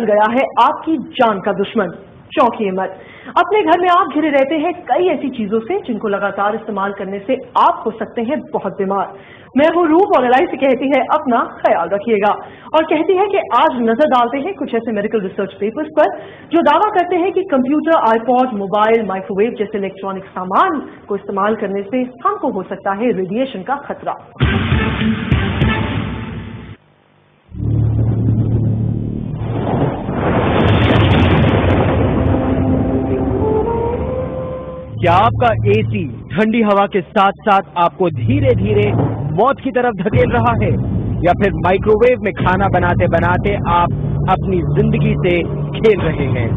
बन गया है आपकी जान का दुश्मन। चौंकिए मत, अपने घर में आप घिरे रहते हैं कई ऐसी चीजों से जिनको लगातार इस्तेमाल करने से आप हो सकते हैं बहुत बीमार। मैं हूँ रूप और LIC कहती है अपना ख्याल रखिएगा और कहती है कि आज नजर डालते हैं कुछ ऐसे मेडिकल रिसर्च पेपर्स पर जो दावा करते हैं कि कंप्यूटर, आईपॉड, मोबाइल, माइक्रोवेव जैसे इलेक्ट्रॉनिक सामान को इस्तेमाल करने से हमको हो सकता है रेडिएशन का खतरा। क्या आपका AC ठंडी हवा के साथ साथ आपको धीरे धीरे मौत की तरफ धकेल रहा है, या फिर माइक्रोवेव में खाना बनाते बनाते आप अपनी जिंदगी से खेल रहे हैं?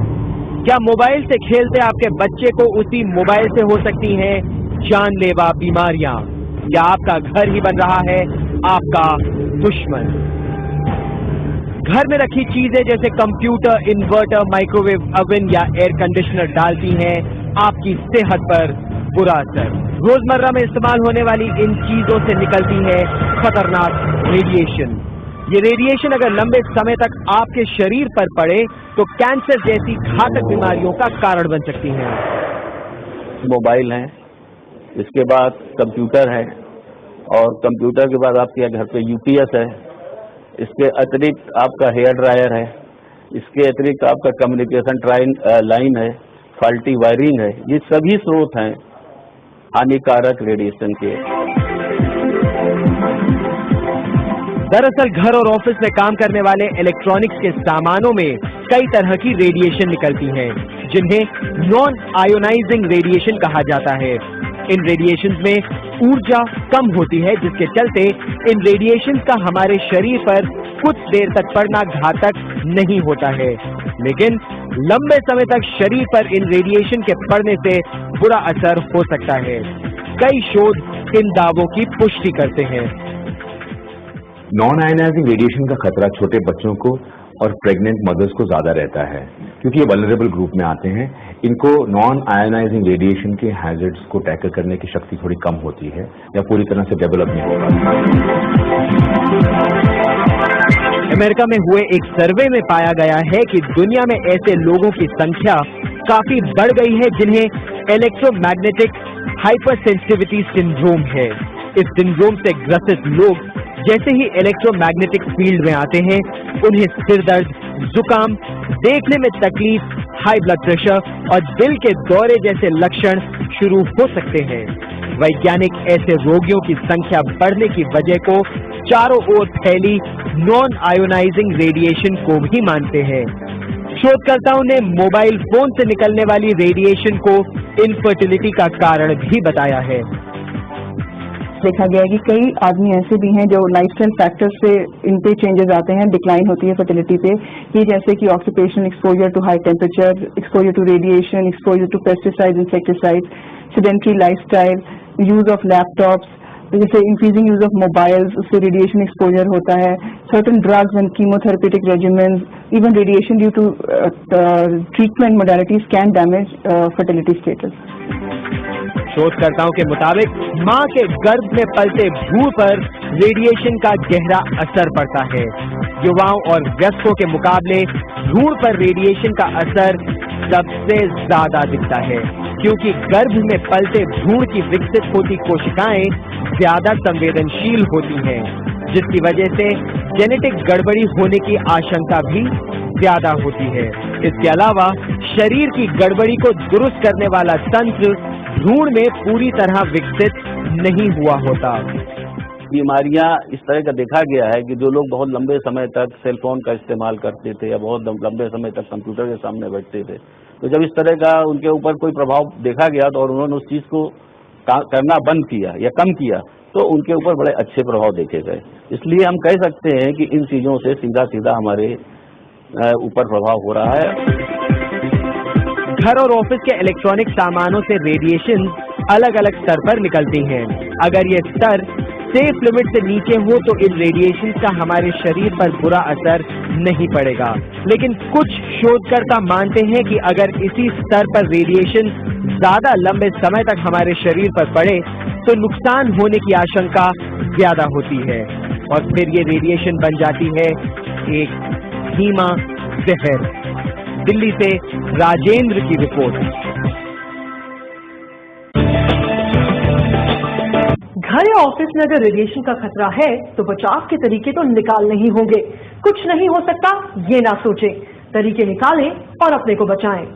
क्या मोबाइल से खेलते आपके बच्चे को उसी मोबाइल से हो सकती हैं जानलेवा बीमारियां? या आपका घर ही बन रहा है आपका दुश्मन? घर में रखी चीजें जैसे कंप्यूटर, इन्वर्टर, माइक्रोवेव ओवन या एयर कंडीशनर डालती हैं आपकी सेहत पर बुरा असर। रोजमर्रा में इस्तेमाल होने वाली इन चीजों से निकलती है खतरनाक रेडिएशन। ये रेडिएशन अगर लंबे समय तक आपके शरीर पर पड़े तो कैंसर जैसी घातक बीमारियों का कारण बन सकती हैं। मोबाइल है, इसके बाद कंप्यूटर है, और कंप्यूटर के बाद आपके घर पे UPS है, इसके अतिरिक्त आपका हेयर ड्रायर है, इसके अतिरिक्त आपका कम्युनिकेशन लाइन है, फॉल्टी वायरिंग है। ये सभी स्रोत हैं हानिकारक रेडिएशन के। दरअसल घर और ऑफिस में काम करने वाले इलेक्ट्रॉनिक्स के सामानों में कई तरह की रेडिएशन निकलती हैं, जिन्हें नॉन आयोनाइजिंग रेडिएशन कहा जाता है। इन रेडिएशंस में ऊर्जा कम होती है, जिसके चलते इन रेडिएशंस का हमारे शरीर पर कुछ देर तक पड़ना घातक नहीं होता है, लेकिन लंबे समय तक शरीर पर इन रेडिएशन के पड़ने से बुरा असर हो सकता है। कई शोध इन दावों की पुष्टि करते हैं। नॉन आयोनाइजिंग रेडिएशन का खतरा छोटे बच्चों को और प्रेग्नेंट मदर्स को ज्यादा रहता है, क्योंकि ये वल्नरेबल ग्रुप में आते हैं। इनको नॉन आयोनाइजिंग रेडिएशन के हैजर्ड्स को टैकल करने की शक्ति थोड़ी कम होती है या पूरी तरह से डेवलप नहीं होगा। अमेरिका में हुए एक सर्वे में पाया गया है कि दुनिया में ऐसे लोगों की संख्या काफी बढ़ गई है जिन्हें इलेक्ट्रोमैग्नेटिक हाइपरसेंसिटिविटी सिंड्रोम है। इस सिंड्रोम से ग्रसित लोग जैसे ही इलेक्ट्रोमैग्नेटिक फील्ड में आते हैं, उन्हें सिर दर्द, जुकाम, देखने में तकलीफ, हाई ब्लड प्रेशर और दिल के दौरे जैसे लक्षण शुरू हो सकते हैं। वैज्ञानिक ऐसे रोगियों की संख्या बढ़ने की वजह को चारों ओर फैली नॉन आयोनाइजिंग रेडिएशन को भी मानते हैं। शोधकर्ताओं ने मोबाइल फोन से निकलने वाली रेडिएशन को इनफर्टिलिटी का कारण भी बताया है। देखा गया है कि कई आदमी ऐसे भी हैं जो लाइफस्टाइल फैक्टर्स से इन पे चेंजेस आते हैं, डिक्लाइन होती है फर्टिलिटी पे, कि जैसे कि occupational exposure to high temperature, exposure to radiation, exposure to pesticides, insecticides, sedentary lifestyle, use of laptops, जैसे इंक्रीजिंग यूज ऑफ मोबाइल्स, उससे रेडिएशन एक्सपोजर होता है, certain drugs and chemotherapeutic regiment, even radiation due to treatment modalities can damage fertility status. शोधकर्ताओं के मुताबिक मां के गर्भ में पलते भ्रूण पर रेडिएशन का गहरा असर पड़ता है। युवाओं और वयस्कों के मुकाबले भ्रूण पर रेडिएशन का असर सबसे ज्यादा दिखता है, क्योंकि गर्भ में पलते भ्रूण की विकसित होती कोशिकाएं ज्यादा संवेदनशील होती हैं, जिसकी वजह से जेनेटिक गड़बड़ी होने की आशंका भी ज्यादा होती है। इसके अलावा शरीर की गड़बड़ी को दुरुस्त करने वाला तंत्र भ्रूण में पूरी तरह विकसित नहीं हुआ होता। बीमारियां इस तरह का देखा गया है कि जो लोग बहुत लंबे समय तक सेलफोन का इस्तेमाल करते थे या बहुत लंबे समय तक कंप्यूटर के सामने बैठते थे, तो जब इस तरह का उनके ऊपर कोई प्रभाव देखा गया तो और उन्होंने उस चीज को करना बंद किया या कम किया, तो उनके ऊपर बड़े अच्छे प्रभाव देखे गए। इसलिए हम कह सकते हैं कि इन चीजों से सीधा सीधा हमारे ऊपर प्रभाव हो रहा है। घर और ऑफिस के इलेक्ट्रॉनिक सामानों से रेडिएशन अलग अलग स्तर पर निकलती हैं। अगर ये स्तर सेफ लिमिट से नीचे हो तो इन रेडिएशन का हमारे शरीर पर बुरा असर नहीं पड़ेगा, लेकिन कुछ शोधकर्ता मानते हैं कि अगर इसी स्तर पर रेडिएशन ज्यादा लंबे समय तक हमारे शरीर पर पड़े तो नुकसान होने की आशंका ज्यादा होती है और फिर ये रेडिएशन बन जाती है एक धीमा जहर। दिल्ली से राजेंद्र की रिपोर्ट। घर या ऑफिस में अगर रेडिएशन का खतरा है तो बचाव के तरीके तो निकालने ही होंगे। कुछ नहीं हो सकता ये ना सोचें, तरीके निकालें और अपने को बचाएं।